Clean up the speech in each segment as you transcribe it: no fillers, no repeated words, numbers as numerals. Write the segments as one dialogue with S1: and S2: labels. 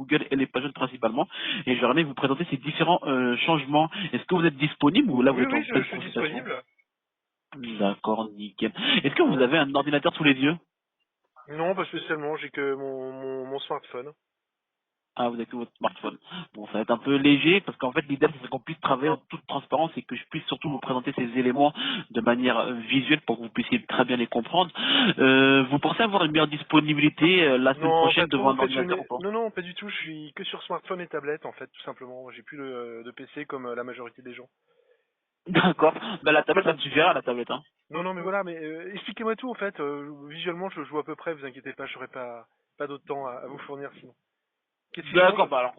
S1: Google et les pages web principalement. Et j'aurais aimé vous présenter ces différents changements. Est-ce que vous êtes disponible ou là vous
S2: Oui,
S1: êtes en
S2: oui, je
S1: pleine
S2: suis
S1: consultation?
S2: disponible.
S1: D'accord, nickel. Est-ce que vous avez un ordinateur sous les yeux?
S2: Non, pas spécialement, j'ai que mon smartphone.
S1: Ah, vous avez que votre smartphone. Bon, ça va être un peu léger parce qu'en fait, l'idée, c'est qu'on puisse travailler en toute transparence et que je puisse surtout vous présenter ces éléments de manière visuelle pour que vous puissiez très bien les comprendre. Vous pensez avoir une meilleure disponibilité la semaine
S2: Non, pas
S1: prochaine
S2: trop,
S1: devant
S2: en
S1: un
S2: fait,
S1: ordinateur ou pas?
S2: non, non, pas du tout, je suis que sur smartphone et tablette, en fait, tout simplement. J'ai plus de PC comme la majorité des gens.
S1: D'accord. Ben, la tablette, ça me suffira, la tablette, hein.
S2: Non, non, mais voilà, mais expliquez-moi tout, en fait. Visuellement, je joue à peu près, vous inquiétez pas, j'aurai pas d'autre temps à vous fournir sinon. Qu'est-ce qui change?
S1: D'accord, bah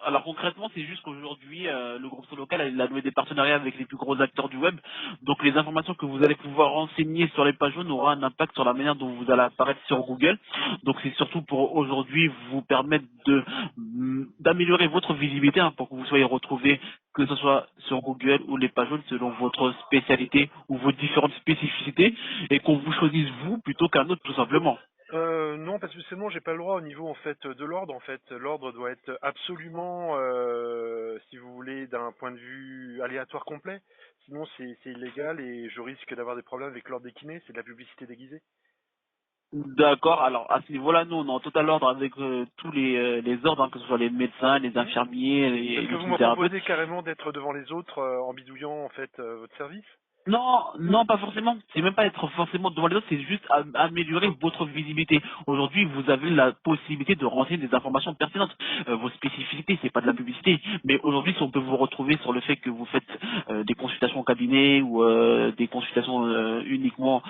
S1: alors concrètement, c'est juste qu'aujourd'hui, le groupe Solocal il a noué des partenariats avec les plus gros acteurs du web. Donc les informations que vous allez pouvoir renseigner sur les pages jaunes aura un impact sur la manière dont vous allez apparaître sur Google. Donc c'est surtout pour aujourd'hui vous permettre de d'améliorer votre visibilité hein, pour que vous soyez retrouvé que ce soit sur Google ou les pages jaunes selon votre spécialité ou vos différentes spécificités et qu'on vous choisisse vous plutôt qu'un autre tout simplement.
S2: Non, parce que seulement j'ai pas le droit au niveau en fait de l'ordre. En fait, l'ordre doit être absolument, si vous voulez, d'un point de vue aléatoire complet. Sinon, c'est illégal et je risque d'avoir des problèmes avec l'ordre des kinés. C'est de la publicité déguisée.
S1: D'accord. Alors à ce niveau-là, nous on est en total ordre avec tous les ordres, hein, que ce soit les médecins, les
S2: Mhm.
S1: infirmiers,
S2: Parce que
S1: les
S2: vous me
S1: kinésithérapeutes.
S2: proposez carrément d'être devant les autres en bidouillant en fait votre service.
S1: Non, non, pas forcément. C'est même pas être forcément devant les autres, c'est juste améliorer votre visibilité. Aujourd'hui, vous avez la possibilité de renseigner des informations pertinentes. Vos spécificités, c'est pas de la publicité. Mais aujourd'hui, si on peut vous retrouver sur le fait que vous faites des consultations au cabinet ou des consultations uniquement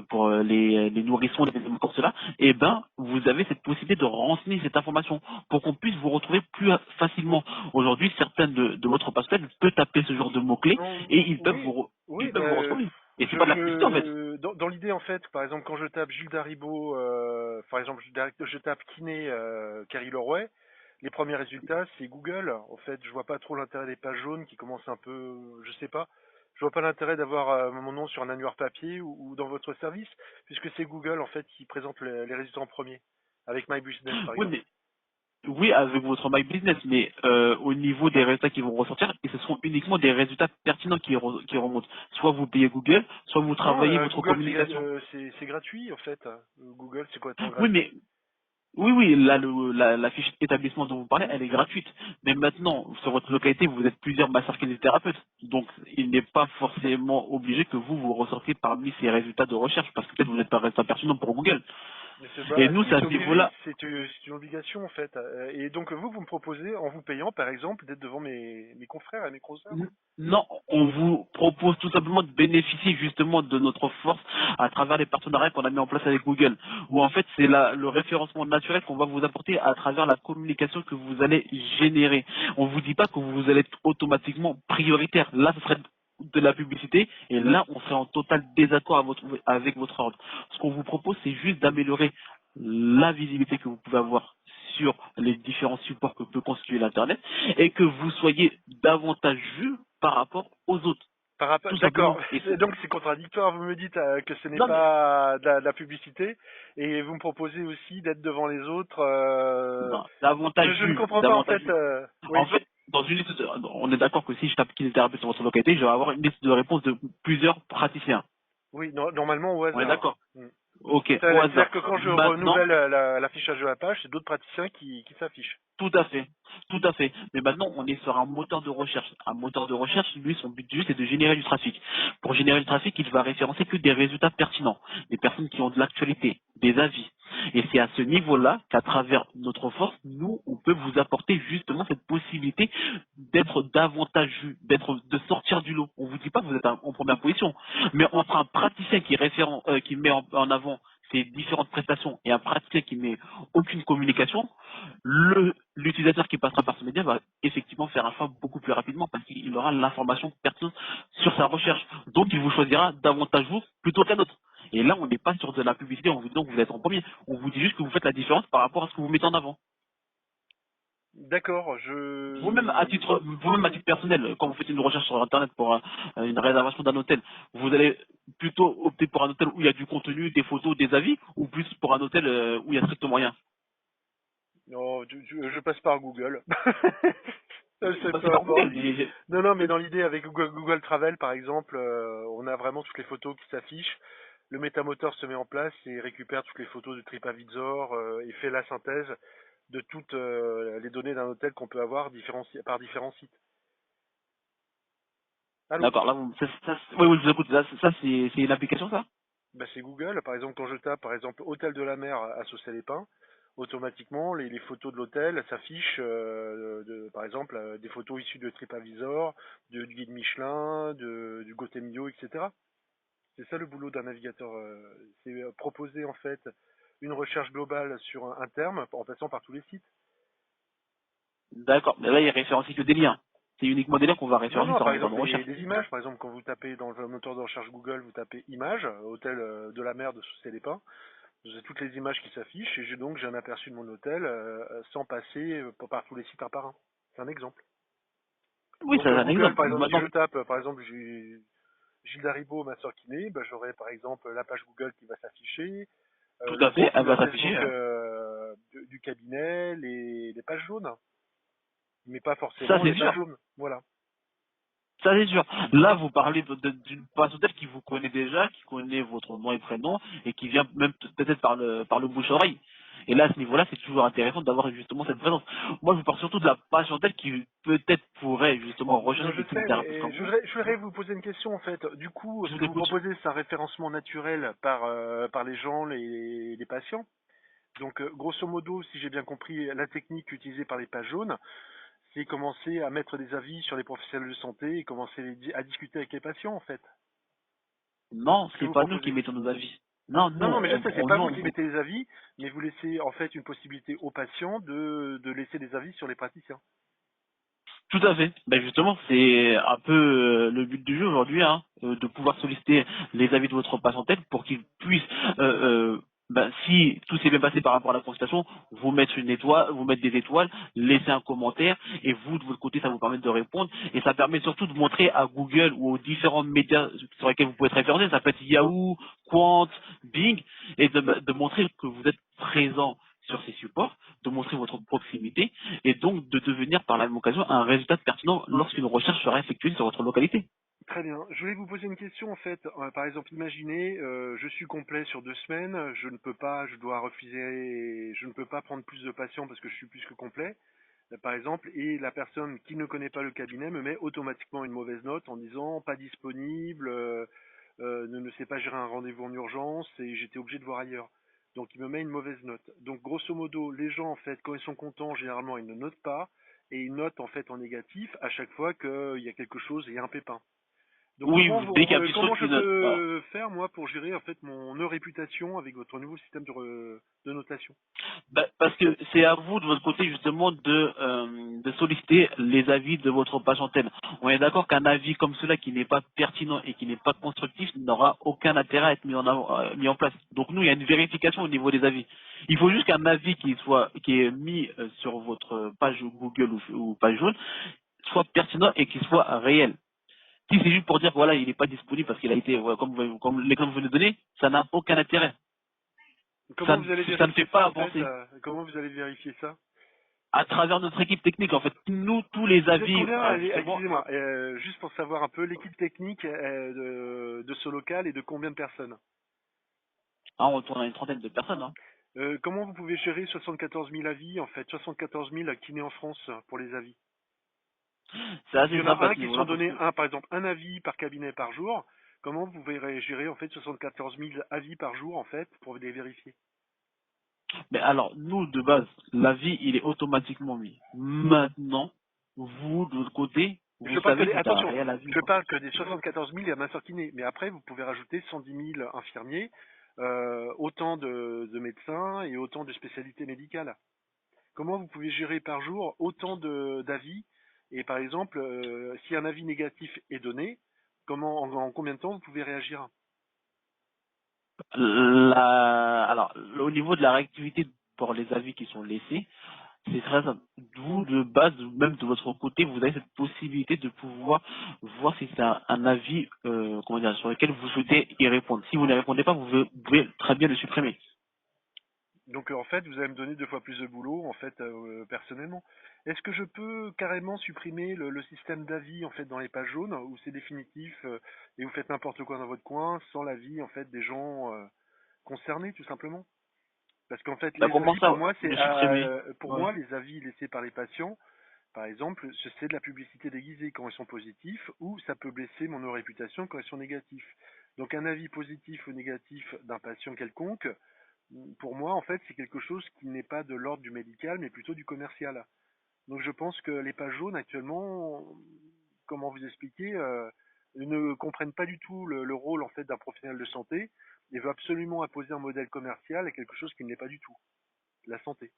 S1: pour les nourrissons, les éléments comme cela, eh ben, vous avez cette possibilité de renseigner cette information pour qu'on puisse vous retrouver plus facilement. Aujourd'hui, certaines de votre pastel peut taper ce genre de mots-clés
S2: Non,
S1: et ils peuvent
S2: oui,
S1: vous
S2: oui,
S1: ils peuvent vous retrouver. Et c'est pas de la publicité en fait.
S2: dans l'idée en fait, par exemple, quand je tape Gilles Daribo, par exemple, je tape kiné Carrie Leroy, les premiers résultats c'est Google. En fait, je vois pas trop l'intérêt des pages jaunes qui commencent un peu, je sais pas, je vois pas l'intérêt d'avoir mon nom sur un annuaire papier ou dans votre service, puisque c'est Google en fait qui présente les résultats en premier, avec My Business par
S1: Oui,
S2: exemple.
S1: mais oui, avec votre My Business, mais au niveau des résultats qui vont ressortir, et ce sont uniquement des résultats pertinents qui remontent. Soit vous payez Google, soit vous
S2: Non,
S1: travaillez votre
S2: Google
S1: communication.
S2: c'est gratuit en fait. Google c'est complètement
S1: Oui,
S2: gratuit.
S1: mais oui, oui, là, la fiche établissement dont vous parlez, elle est gratuite. Mais maintenant, sur votre localité, vous êtes plusieurs masseurs kinésithérapeutes. Donc, il n'est pas forcément obligé que vous ressortiez parmi ces résultats de recherche, parce que peut-être vous n'êtes pas résultat pertinent pour Google.
S2: Mais c'est
S1: Et
S2: bah
S1: nous,
S2: si,
S1: c'est à
S2: c'est
S1: ce
S2: obligé,
S1: niveau-là.
S2: c'est une obligation en fait. Et donc vous me proposez en vous payant par exemple d'être devant mes confrères et mes consoeurs.
S1: Non, on vous propose tout simplement de bénéficier justement de notre force à travers les partenariats qu'on a mis en place avec Google. Où en fait c'est le référencement naturel qu'on va vous apporter à travers la communication que vous allez générer. On vous dit pas que vous allez être automatiquement prioritaire. Là, ce serait de la publicité et là, on serait en total désaccord avec votre ordre. Ce qu'on vous propose, c'est juste d'améliorer la visibilité que vous pouvez avoir sur les différents supports que peut constituer l'Internet et que vous soyez davantage vu par rapport aux autres,
S2: Par rapport,
S1: tout
S2: d'accord.
S1: simplement. Et
S2: Donc c'est contradictoire. Vous me dites que ce n'est
S1: non mais
S2: pas de la publicité et vous me proposez aussi d'être devant les autres.
S1: non, davantage
S2: Je ne
S1: vu,
S2: comprends pas en
S1: davantage
S2: fait.
S1: vu.
S2: Oui.
S1: En fait, dans une liste, on est d'accord que si je tape kinésithérapeute sur votre localité, je vais avoir une liste de réponses de plusieurs praticiens.
S2: Oui, normalement au
S1: On est
S2: hasard.
S1: d'accord.
S2: Hmm.
S1: Ok, au
S2: C'est-à-dire
S1: hasard.
S2: que quand je
S1: Maintenant,
S2: renouvelle l'affichage de la page, c'est d'autres praticiens qui s'affichent.
S1: tout à fait, tout à fait. Mais maintenant, on est sur un moteur de recherche. Un moteur de recherche, lui, son but juste, c'est de générer du trafic. Pour générer du trafic, il va référencer que des résultats pertinents, des personnes qui ont de l'actualité, des avis. Et c'est à ce niveau-là qu'à travers notre force, nous, on peut vous apporter justement cette possibilité d'être davantage vu, de sortir du lot. On vous dit pas que vous êtes en première position, mais entre un praticien qui met en avant ces différentes prestations et un praticien qui met aucune communication, l'utilisateur qui passera par ce média va effectivement faire un choix beaucoup plus rapidement parce qu'il aura l'information pertinente sur sa recherche. Donc il vous choisira davantage vous plutôt qu'un autre. Et là, on n'est pas sur de la publicité, on vous dit donc vous êtes en premier. On vous dit juste que vous faites la différence par rapport à ce que vous mettez en avant.
S2: D'accord,
S1: Vous-même à titre personnel, quand vous faites une recherche sur Internet pour une réservation d'un hôtel, vous allez plutôt opter pour un hôtel où il y a du contenu, des photos, des avis, ou plus pour un hôtel où il y a strictement rien.
S2: Non, je passe par Google. C'est
S1: C'est
S2: peu
S1: par
S2: importe.
S1: Google.
S2: Non, non, mais dans l'idée, avec Google Travel, par exemple, on a vraiment toutes les photos qui s'affichent. Le métamoteur se met en place et récupère toutes les photos de TripAdvisor et fait la synthèse de toutes les données d'un hôtel qu'on peut avoir par différents sites. Allô?
S1: D'accord, là, oui, oui, je vous écoute. Ça, c'est une application, ça?
S2: Bah, c'est Google. Par exemple, quand je tape, par exemple, hôtel de la mer à Saucé-les-Pins, automatiquement, les photos de l'hôtel s'affichent, par exemple, des photos issues de TripAdvisor, du guide Michelin, du Gotemio, etc. C'est ça le boulot d'un navigateur. C'est proposer, en fait, une recherche globale sur un terme en passant par tous les sites.
S1: D'accord. Mais là, il référencie que des liens. C'est uniquement des liens qu'on va
S2: Non,
S1: référencer
S2: non,
S1: sur un
S2: par
S1: moteur
S2: exemple,
S1: de recherche.
S2: des images. Par exemple, quand vous tapez dans le moteur de recherche Google, vous tapez images, hôtel de la mer de Saucé-les-Pins. J'ai toutes les images qui s'affichent et j'ai un aperçu de mon hôtel sans passer par tous les sites un par un. C'est un exemple.
S1: Oui,
S2: Donc
S1: c'est un
S2: Google,
S1: exemple.
S2: par exemple, si
S1: Maintenant,
S2: je tape, par exemple, Gilles Daribo, ma soeur kiné, bah, j'aurai par exemple la page Google qui va s'afficher,
S1: tout
S2: le
S1: à fait, elle
S2: profil
S1: va
S2: Facebook
S1: s'afficher.
S2: du cabinet, les pages jaunes, mais pas
S1: Ça,
S2: forcément
S1: c'est
S2: les pages
S1: sûr.
S2: jaunes. Voilà.
S1: Ça, c'est sûr. Là, vous parlez d'une personne qui vous connaît déjà, qui connaît votre nom et prénom, et qui vient même peut-être par le bouche-oreille. Et là, à ce niveau-là, c'est toujours intéressant d'avoir justement cette présence. Moi, je vous parle surtout de la patientèle qui peut-être pourrait justement
S2: Non,
S1: rechercher
S2: je
S1: des types
S2: sais,
S1: thérapeutes
S2: mais
S1: comme vous.
S2: je voudrais vous poser une question en fait. Du coup,
S1: Je
S2: ce
S1: vous
S2: que vous
S1: écoute.
S2: proposez, c'est un référencement naturel par les gens, les patients. Donc, grosso modo, si j'ai bien compris, la technique utilisée par les pages jaunes, c'est commencer à mettre des avis sur les professionnels de santé et commencer à discuter avec les patients, en fait.
S1: Non,
S2: Ce que
S1: c'est
S2: vous
S1: pas nous qui
S2: proposez.
S1: mettons nos avis. Non, nous,
S2: Non, non, mais je sais, c'est pas vous
S1: non.
S2: qui mettez les avis, mais vous laissez en fait une possibilité aux patients de laisser des avis sur les praticiens.
S1: Tout à fait. Ben justement, c'est un peu le but du jeu aujourd'hui, hein, de pouvoir solliciter les avis de votre patientèle pour qu'ils puissent, si tout s'est bien passé par rapport à la consultation, vous mettre une étoile, vous mettre des étoiles, laisser un commentaire, et vous de votre côté, ça vous permet de répondre, et ça permet surtout de montrer à Google ou aux différents médias sur lesquels vous pouvez être référencé, ça peut être Yahoo, Quant, Bing, et de montrer que vous êtes présent sur ces supports, de montrer votre proximité et donc de devenir par la même occasion un résultat pertinent lorsqu'une recherche sera effectuée sur votre localité.
S2: Très bien. Je voulais vous poser une question en fait. Par exemple, imaginez, je suis complet sur 2 semaines, je ne peux pas, je dois refuser, je ne peux pas prendre plus de patients parce que je suis plus que complet, par exemple, et la personne qui ne connaît pas le cabinet me met automatiquement une mauvaise note en disant pas disponible, ne sait pas gérer un rendez-vous en urgence et j'étais obligé de voir ailleurs. Donc il me met une mauvaise note. Donc grosso modo, les gens en fait, quand ils sont contents, généralement ils ne notent pas et ils notent en fait en négatif à chaque fois qu'il y a quelque chose et il y a un pépin. Donc
S1: Oui, dès qu'il y a un petit truc
S2: comment je
S1: qui note. Voilà.
S2: peux faire moi pour gérer en fait mon réputation avec votre nouveau système de notation?
S1: Parce que c'est à vous de votre côté justement de solliciter les avis de votre patientèle. On est d'accord qu'un avis comme cela qui n'est pas pertinent et qui n'est pas constructif n'aura aucun intérêt à être mis en place. Donc nous, il y a une vérification au niveau des avis. Il faut juste qu'un avis qui est mis sur votre page Google ou page jaune soit pertinent et qu'il soit réel. Si c'est juste pour dire que voilà, il n'est pas disponible parce qu'il a été, voilà, comme l'exemple que vous venez de donner, ça n'a aucun intérêt.
S2: Comment vous allez
S1: Ça ne fait
S2: vérifier
S1: pas
S2: ça en fait?
S1: avancer.
S2: Comment vous allez vérifier ça?
S1: À travers notre équipe technique, en fait, nous, tous les
S2: Vous êtes
S1: avis,
S2: combien?
S1: justement,
S2: Excusez-moi, juste pour savoir un peu l'équipe technique de ce local et de combien de personnes?
S1: on tourne à une trentaine de personnes. Hein.
S2: Comment vous pouvez gérer 74 000 avis, en fait, 74 000 kinés en France pour les avis?
S1: C'est
S2: S'il
S1: assez
S2: y en a
S1: simple à
S2: un
S1: ce
S2: qui sont
S1: niveau-là parce
S2: donnés,
S1: que,
S2: par exemple, un avis par cabinet par jour, comment vous pouvez gérer en fait 74 000 avis par jour en fait pour les vérifier?
S1: mais alors, nous, de base, l'avis, il est automatiquement mis. Maintenant, vous, de votre côté,
S2: Je
S1: vous
S2: parle que
S1: savez
S2: des,
S1: si c'est un
S2: attention,
S1: réel avis ou
S2: je
S1: pas.
S2: parle que des 74 000 et masseurs kinés, mais après vous pouvez rajouter 110 000 infirmiers, autant de médecins et autant de spécialités médicales. Comment vous pouvez gérer par jour autant d'avis et par exemple, si un avis négatif est donné, en combien de temps vous pouvez réagir?
S1: Alors, au niveau de la réactivité pour les avis qui sont laissés, c'est très simple. Vous, de base, même de votre côté, vous avez cette possibilité de pouvoir voir si c'est un avis, comment dire, sur lequel vous souhaitez y répondre. Si vous ne répondez pas, vous pouvez très bien le supprimer.
S2: Donc en fait, vous allez me donner 2 fois plus de boulot en fait personnellement. Est-ce que je peux carrément supprimer le système d'avis en fait dans les pages jaunes ou c'est définitif et vous faites n'importe quoi dans votre coin sans l'avis en fait des gens concernés tout simplement? Parce qu'en fait
S1: Bah,
S2: les
S1: comment
S2: avis
S1: ça,
S2: pour moi
S1: le supprimer?
S2: pour
S1: Ouais.
S2: moi les avis laissés par les patients par exemple c'est de la publicité déguisée quand ils sont positifs ou ça peut blesser mon réputation quand ils sont négatifs. Donc un avis positif ou négatif d'un patient quelconque pour moi, en fait, c'est quelque chose qui n'est pas de l'ordre du médical, mais plutôt du commercial. Donc je pense que les pages jaunes actuellement, comment vous expliquer, ne comprennent pas du tout le rôle en fait d'un professionnel de santé et veulent absolument imposer un modèle commercial à quelque chose qui ne l'est pas du tout, la santé.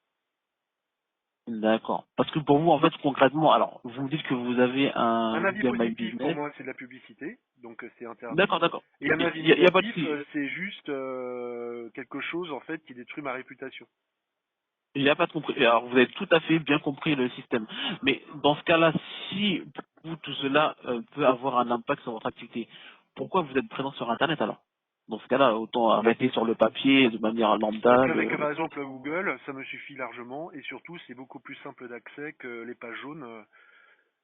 S1: D'accord. Parce que pour vous, en fait, concrètement, alors, vous me dites que vous avez
S2: Un
S1: un
S2: avis
S1: Google My
S2: positif, pour
S1: Business.
S2: moi, c'est de la publicité, donc c'est interdit.
S1: D'accord, d'accord.
S2: Et un avis
S1: Y a pas de
S2: négatif,
S1: souci.
S2: c'est juste quelque chose en fait qui détruit ma réputation.
S1: Il n'y a pas de compris. Alors, vous avez tout à fait bien compris le système. Mais dans ce cas-là, si vous, tout cela peut avoir un impact sur votre activité, pourquoi vous êtes présent sur Internet alors? Dans ce cas-là, autant arrêter sur le papier de manière
S2: Parce
S1: lambda.
S2: qu'avec par exemple Google, ça me suffit largement et surtout c'est beaucoup plus simple d'accès que les pages jaunes.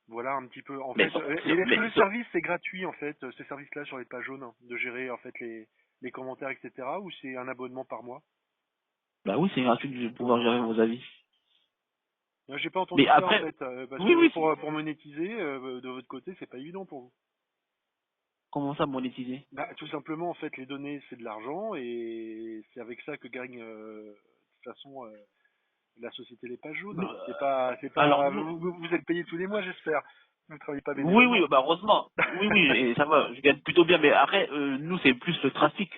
S2: Voilà un petit peu. En
S1: Mais,
S2: fait, et est-ce que
S1: mais,
S2: le service est gratuit en fait, ce service-là sur les pages jaunes, de gérer en fait les commentaires, etc. ou c'est un abonnement par mois?
S1: bah oui, c'est gratuit de pouvoir gérer vos avis.
S2: Moi, j'ai pas
S1: Mais
S2: entendu ça en
S1: après,
S2: fait, parce
S1: oui,
S2: que
S1: oui,
S2: pour monétiser de votre côté, c'est pas évident pour vous.
S1: comment ça monétiser?
S2: Bah, tout simplement en fait, les données c'est de l'argent et c'est avec ça que gagne de toute façon la société Les Pages Jaunes.
S1: Nous,
S2: C'est
S1: alors,
S2: pas,
S1: nous,
S2: vous êtes payé tous les mois, j'espère. Vous ne travaillez pas
S1: oui, oui,
S2: bénévolement.
S1: bah heureusement. Oui, oui, et ça va, je gagne plutôt bien. Mais après, nous, c'est plus le trafic.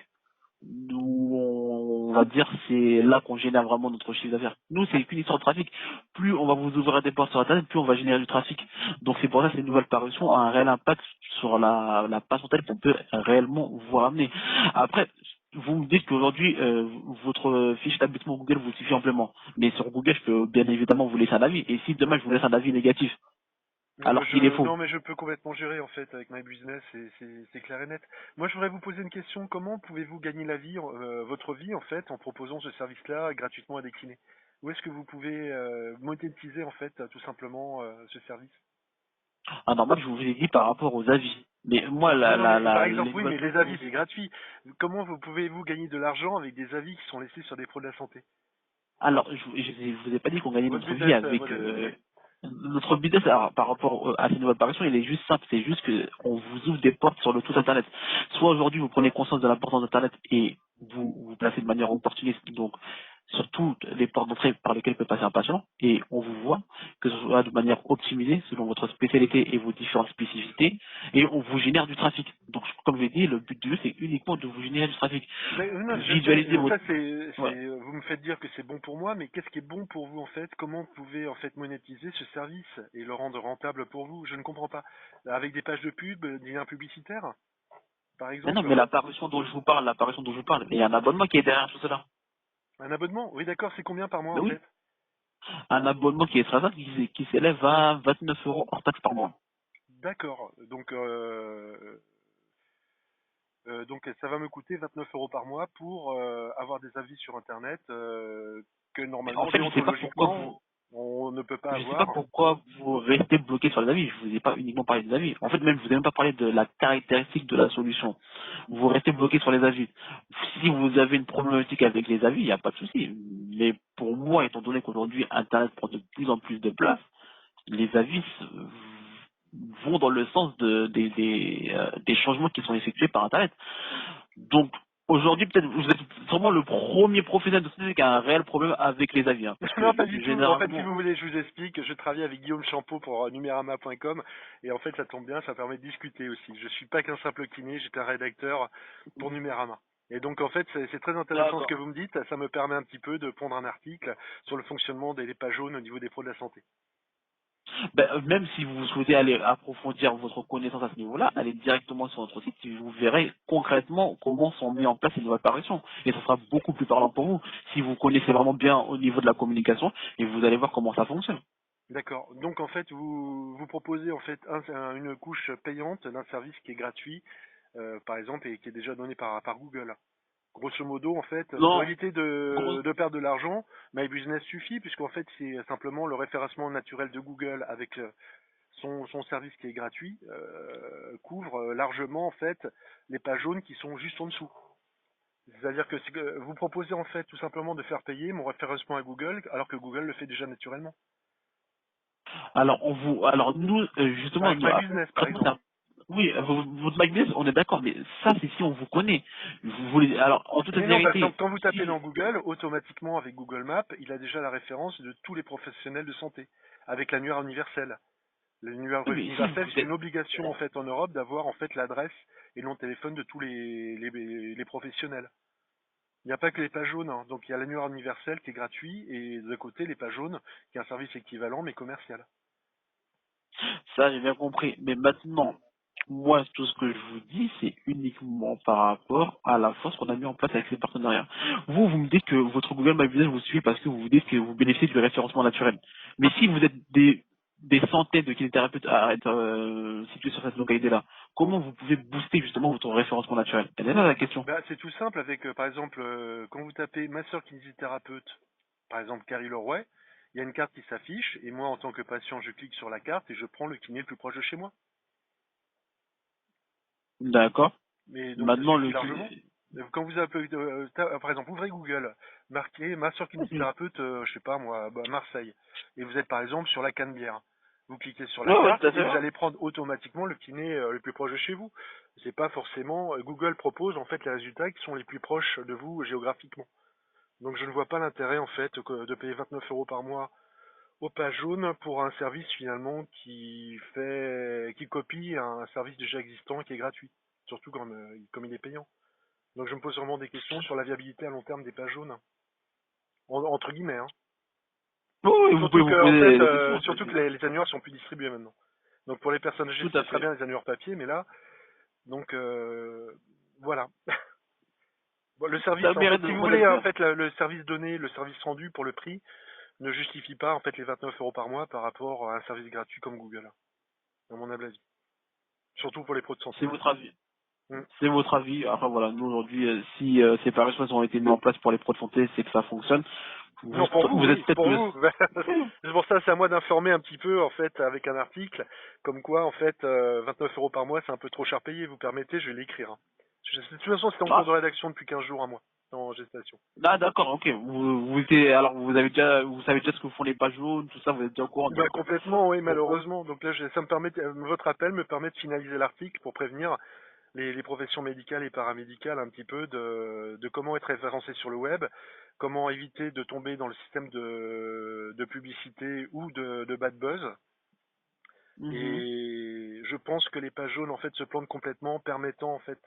S1: Nous, on va dire, c'est là qu'on génère vraiment notre chiffre d'affaires. Nous, c'est qu'une histoire de trafic. Plus on va vous ouvrir des portes sur Internet, plus on va générer du trafic. Donc c'est pour ça que ces nouvelles parutions ont un réel impact sur la patientèle qu'on peut réellement vous ramener. Après, vous me dites qu'aujourd'hui, votre fiche d'établissement Google vous suffit amplement. Mais sur Google, je peux bien évidemment vous laisser un avis. Et si demain je vous laisse un avis négatif, alors qu'il est faux.
S2: Non, mais je peux complètement gérer en fait avec My Business, c'est clair et net. Moi, je voudrais vous poser une question. Comment pouvez-vous gagner la vie, votre vie en fait, en proposant ce service-là gratuitement à des kinés? Où est-ce que vous pouvez monétiser en fait tout simplement ce service?
S1: Ah, normal, je vous ai dit par rapport aux avis. Mais moi,
S2: Non, non, mais par
S1: les
S2: exemple, oui,
S1: nouvelles.
S2: mais les avis c'est gratuit. Comment vous pouvez-vous gagner de l'argent avec des avis qui sont laissés sur des pros de la santé?
S1: Alors, je vous ai pas dit qu'on gagnait
S2: Votre
S1: notre vie
S2: business
S1: avec
S2: model.
S1: notre business. Alors, par rapport à ces nouvelles apparitions, il est juste simple. C'est juste que on vous ouvre des portes sur le tout Internet. Soit aujourd'hui vous prenez conscience de l'importance d'Internet et vous vous placez de manière opportuniste, donc sur toutes les portes d'entrée par lesquelles peut passer un patient, et on vous voit que ce soit de manière optimisée selon votre spécialité et vos différentes spécificités, et on vous génère du trafic. Donc, comme je l'ai dit, le but du jeu, c'est uniquement de vous générer du trafic.
S2: Non, je sais,
S1: Visualiser votre...
S2: ça
S1: Ouais.
S2: vous me faites dire que c'est bon pour moi, mais qu'est-ce qui est bon pour vous en fait? Comment vous pouvez en fait monétiser ce service et le rendre rentable pour vous? Je ne comprends pas. Avec des pages de pub, des liens publicitaires, par
S1: Mais non,
S2: exemple?
S1: mais l'apparition dont je vous parle, il y a un abonnement qui est derrière tout cela.
S2: Un abonnement? Oui, d'accord, c'est combien par mois
S1: Mais
S2: en
S1: oui,
S2: fait?
S1: un abonnement qui est très simple, qui s'élève à 29 euros hors taxe par mois.
S2: D'accord, donc ça va me coûter 29 € par mois pour avoir des avis sur Internet que
S1: Mais en
S2: normalement,
S1: fait,
S2: déontologiquement, on ne peut pas
S1: je sais pas
S2: avoir.
S1: pourquoi vous restez bloqué sur les avis. Je vous ai pas uniquement parlé des avis. En fait, même, je vous ai même pas parlé de la caractéristique de la solution. Vous restez bloqué sur les avis. Si vous avez une problématique avec les avis, il n'y a pas de souci. Mais pour moi, étant donné qu'aujourd'hui, Internet prend de plus en plus de place, les avis vont dans le sens des changements qui sont effectués par Internet. Donc, aujourd'hui, peut-être, vous êtes sûrement le premier professionnel de santé qui a un réel problème avec les avis, hein, parce que
S2: Non, pas du tout. En fait, si
S1: généralement,
S2: vous voulez, je vous explique. Je travaille avec Guillaume Champeau pour numérama.com et en fait, ça tombe bien, ça permet de discuter aussi. Je suis pas qu'un simple kiné, j'étais un rédacteur pour Numérama. Et donc, en fait, c'est très intéressant ce que
S1: d'accord.
S2: vous me dites. Ça me permet un petit peu de pondre un article sur le fonctionnement des pages jaunes au niveau des pros de la santé.
S1: Ben, même si vous souhaitez aller approfondir votre connaissance à ce niveau-là, allez directement sur notre site et vous verrez concrètement comment sont mis en place ces nouvelles apparitions. Et ça sera beaucoup plus parlant pour vous si vous connaissez vraiment bien au niveau de la communication et vous allez voir comment ça fonctionne.
S2: D'accord. Donc, en fait, vous proposez en fait une couche payante d'un service qui est gratuit, par exemple, et qui est déjà donné par Google. Grosso modo, en fait, pour
S1: Non,
S2: éviter
S1: gros-
S2: de perdre de l'argent, My Business suffit, puisqu'en fait, c'est simplement le référencement naturel de Google avec son service qui est gratuit, couvre largement, en fait, les pages jaunes qui sont juste en dessous. C'est-à-dire que vous proposez, en fait, tout simplement de faire payer mon référencement à Google, alors que Google le fait déjà naturellement.
S1: alors nous, justement,
S2: Avec
S1: nous,
S2: My Business, par
S1: après, c'est
S2: exemple.
S1: oui, votre business, on est d'accord, mais ça, c'est si on vous connaît. Vous voulez, alors, en toute
S2: Mais non, par
S1: sincérité,
S2: exemple, quand vous tapez
S1: si,
S2: dans Google, automatiquement avec Google Maps, il a déjà la référence de tous les professionnels de santé, avec l'annuaire universel. L'annuaire
S1: oui, mais si
S2: universel,
S1: vous
S2: c'est
S1: êtes,
S2: une obligation en fait en Europe d'avoir en fait l'adresse et le nom de téléphone de tous les professionnels. Il n'y a pas que les pages jaunes, hein. Donc il y a l'annuaire universel qui est gratuit et de côté les pages jaunes qui est un service équivalent mais commercial.
S1: ça, j'ai bien compris. Mais maintenant, moi, tout ce que je vous dis, c'est uniquement par rapport à la force qu'on a mis en place avec ces partenariats. Vous me dites que votre Google My Business vous suit parce que vous vous dites que vous bénéficiez du référencement naturel. Mais si vous êtes des centaines de kinésithérapeutes à être situés sur cette localité-là, comment vous pouvez booster justement votre référencement naturel? Elle est là la question.
S2: Bah, c'est tout simple avec par exemple quand vous tapez ma sœur kinésithérapeute, par exemple Carrie Leroy, il y a une carte qui s'affiche et moi en tant que patient je clique sur la carte et je prends le kiné le plus proche de chez moi.
S1: D'accord.
S2: Mais donc ça
S1: Maintenant,
S2: suffit largement. Quand vous appelez, par exemple, ouvrez Google, marquez ma soeur kinésithérapeute, je sais pas moi, bah, Marseille, et vous êtes par exemple sur la Canebière. Vous cliquez sur la
S1: Ouais, ouais,
S2: carte
S1: tout à
S2: et
S1: fait.
S2: vous allez prendre automatiquement le kiné le plus proche de chez vous. C'est pas forcément Google propose en fait les résultats qui sont les plus proches de vous géographiquement. Donc je ne vois pas l'intérêt en fait de payer 29 € par mois aux pages jaunes pour un service finalement qui copie un service déjà existant qui est gratuit, surtout comme il est payant. Donc je me pose vraiment des questions sur la viabilité à long terme des pages jaunes, entre guillemets. Hein.
S1: Oui, oui, vous pouvez vous poser des questions.
S2: Surtout que les annuaires sont plus distribués maintenant. Donc pour les personnes âgées,
S1: Tout à
S2: c'est très
S1: fait.
S2: bien les annuaires papier, mais là, donc voilà. Bon, le service,
S1: Ça
S2: en fait,
S1: mérite de
S2: si vous
S1: vous
S2: voulez, en
S1: dire.
S2: fait, le service donné, le service rendu pour le prix ne justifie pas en fait les 29 € par mois par rapport à un service gratuit comme Google, à mon humble avis. Surtout pour les pros de
S1: C'est
S2: santé.
S1: votre avis.
S2: Mm.
S1: C'est votre avis. Après voilà, nous aujourd'hui, si ces paris ont été mis en place pour les pros de santé, c'est que ça fonctionne.
S2: Non, pour vous,
S1: Vous êtes
S2: oui,
S1: peut-être
S2: pour
S1: le.
S2: vous. C'est pour ça, c'est à moi d'informer un petit peu, en fait, avec un article, comme quoi, en fait, 29 € par mois, c'est un peu trop cher payé. Vous permettez, je vais l'écrire. Hein. De toute façon, c'est en cours
S1: Ah,
S2: de rédaction depuis 15 jours à moi, en gestation.
S1: ah, d'accord, ok. Alors vous savez déjà ce que font les pages jaunes, tout ça, vous êtes déjà au courant
S2: Bah,
S1: donc.
S2: complètement, oui, malheureusement. Donc là, ça me permet, votre appel me permet de finaliser l'article pour prévenir les professions médicales et paramédicales un petit peu de comment être référencé sur le web, comment éviter de tomber dans le système de publicité ou de bad buzz.
S1: Mhm.
S2: Et je pense que les pages jaunes en fait se plantent complètement, permettant en fait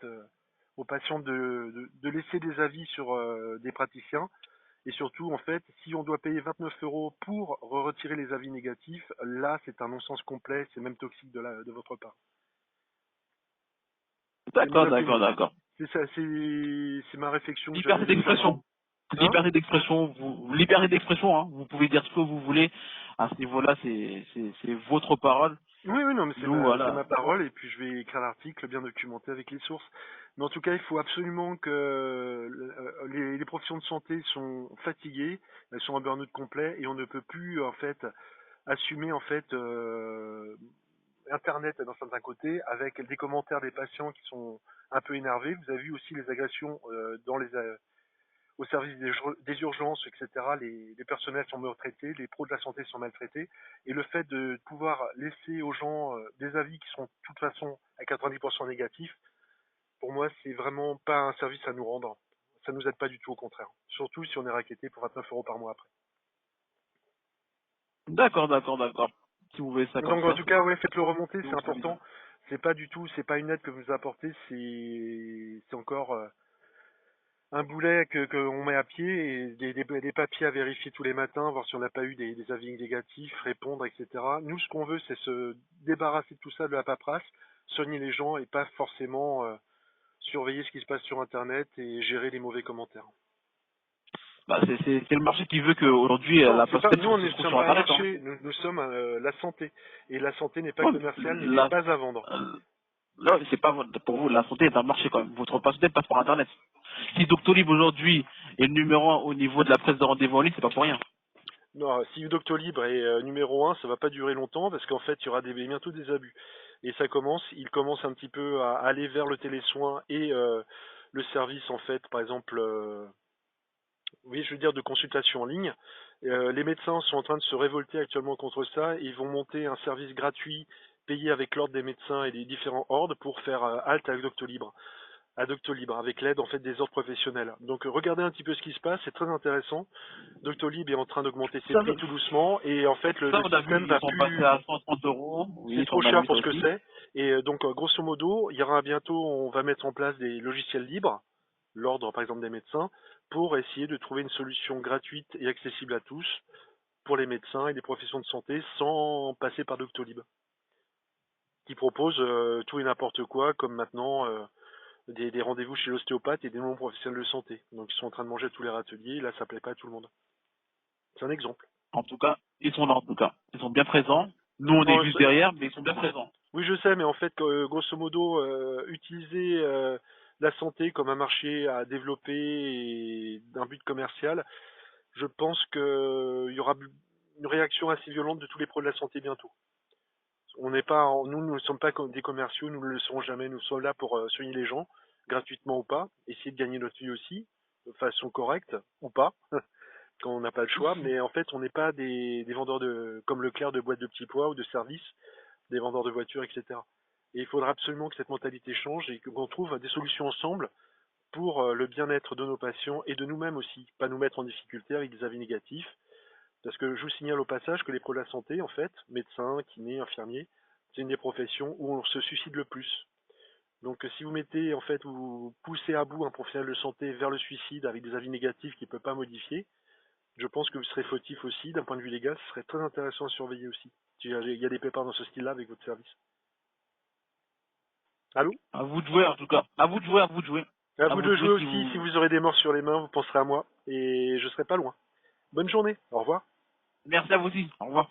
S2: aux patients de laisser des avis sur des praticiens. Et surtout, en fait, si on doit payer 29 € pour retirer les avis négatifs, là, c'est un non-sens complet, c'est même toxique de votre part. C'est mon
S1: D'accord, d'accord,
S2: opinion.
S1: d'accord.
S2: C'est ça, c'est ma réflexion que j'avais
S1: Liberté
S2: de faire.
S1: d'expression.
S2: Hein?
S1: Liberté d'expression, hein. Vous pouvez dire ce que vous voulez. À ce niveau-là, c'est votre parole.
S2: Oui, oui, non, mais
S1: Nous,
S2: c'est ma
S1: voilà.
S2: parole, et puis je vais écrire l'article bien documenté avec les sources. Mais en tout cas, il faut absolument que les professions de santé sont fatiguées, elles sont en burn-out complet, et on ne peut plus en fait assumer en fait Internet d'un certain côté avec des commentaires des patients qui sont un peu énervés. Vous avez vu aussi les agressions au service des urgences, etc. Les personnels sont maltraités, les pros de la santé sont maltraités, et le fait de pouvoir laisser aux gens des avis qui sont de toute façon à 90% négatifs, pour moi, c'est vraiment pas un service à nous rendre. Ça nous aide pas du tout, au contraire. Surtout si on est racketté pour 29 € par mois après.
S1: D'accord, d'accord, d'accord. Si vous voulez ça comme
S2: Donc en
S1: ça,
S2: tout cas, ouais, faites-le remonter,
S1: c'est
S2: c'est
S1: votre avis.
S2: important. C'est pas du tout, c'est pas une aide que vous nous apportez, c'est encore un boulet que on met à pied et des papiers à vérifier tous les matins, voir si on n'a pas eu des avis négatifs, répondre, etc. Nous, ce qu'on veut, c'est se débarrasser de tout ça, de la paperasse, soigner les gens et pas forcément surveiller ce qui se passe sur Internet et gérer les mauvais commentaires.
S1: Bah, c'est le marché qui veut qu'aujourd'hui,
S2: Non,
S1: la
S2: c'est
S1: place
S2: pas.
S1: peut-être
S2: Nous, on
S1: se
S2: ne
S1: trouve
S2: sommes
S1: sur
S2: pas un
S1: Internet, hein.
S2: marché. Nous sommes la santé et la santé n'est pas
S1: Ouais,
S2: commerciale, n'est
S1: la,
S2: pas à vendre.
S1: non, c'est pas pour vous, la santé est un marché quand même. Votre passe passe par Internet. Si Doctolib aujourd'hui est le numéro 1 au niveau de la presse de rendez-vous en ligne, c'est pas pour rien.
S2: Non, si Doctolib est numéro 1, ça va pas durer longtemps parce qu'en fait, il y aura bientôt des abus. Et il commence un petit peu à aller vers le télésoin et le service, en fait, par exemple, oui, je veux dire de consultation en ligne. Les médecins sont en train de se révolter actuellement contre ça. Ils vont monter un service gratuit payé avec l'ordre des médecins et des différents ordres pour faire halte à Doctolib, avec l'aide en fait des ordres professionnels. Donc regardez un petit peu ce qui se passe, c'est très intéressant. Doctolib est en train d'augmenter ses
S1: Ça,
S2: prix tout doucement et en fait
S1: ça
S2: le
S1: on a
S2: système
S1: vu, ils
S2: va
S1: sont passés
S2: plus,
S1: à 130 euros.
S2: c'est
S1: Oui, ça
S2: trop
S1: on a
S2: cher
S1: vu ça
S2: pour ce que
S1: aussi.
S2: c'est. Et donc grosso modo, il y aura bientôt, on va mettre en place des logiciels libres, l'ordre par exemple des médecins, pour essayer de trouver une solution gratuite et accessible à tous pour les médecins et les professions de santé sans passer par Doctolib, qui propose tout et n'importe quoi, comme maintenant des rendez-vous chez l'ostéopathe et des non-professionnels de santé. Donc ils sont en train de manger à tous les râteliers, là ça plaît pas à tout le monde. C'est un exemple.
S1: En tout cas, ils sont là en tout cas. Ils sont bien présents. Nous, on est
S2: Non,
S1: juste derrière, mais ils sont bien présents.
S2: oui, je sais, mais en fait, grosso modo, utiliser la santé comme un marché à développer et d'un but commercial, je pense qu'il y aura une réaction assez violente de tous les pros de la santé bientôt. On n'est pas, nous ne sommes pas des commerciaux, nous ne le serons jamais. Nous sommes là pour soigner les gens, gratuitement ou pas, essayer de gagner notre vie aussi, de façon correcte ou pas, quand on n'a pas le choix. Mais en fait, on n'est pas des vendeurs comme Leclerc de boîtes de petits pois ou de services, des vendeurs de voitures, etc. Et il faudra absolument que cette mentalité change et qu'on trouve des solutions ensemble pour le bien-être de nos patients et de nous-mêmes aussi. Pas nous mettre en difficulté avec des avis négatifs. Parce que je vous signale au passage que les pros de la santé, en fait, médecins, kinés, infirmiers, c'est une des professions où on se suicide le plus. Donc si vous mettez, en fait, vous poussez à bout un professionnel de santé vers le suicide avec des avis négatifs qu'il ne peut pas modifier, je pense que vous serez fautif aussi, d'un point de vue légal, ce serait très intéressant à surveiller aussi. Il y a des pépins dans ce style-là avec votre service. Allô?
S1: À vous de jouer en tout cas. À vous de jouer, à vous de jouer.
S2: À
S1: À
S2: vous
S1: vous
S2: de
S1: de
S2: jouer
S1: jouer si
S2: aussi, si
S1: vous.
S2: vous aurez des morts sur les mains, vous penserez à moi, et je serai pas loin. Bonne journée, au revoir.
S1: Merci à vous aussi. Au revoir.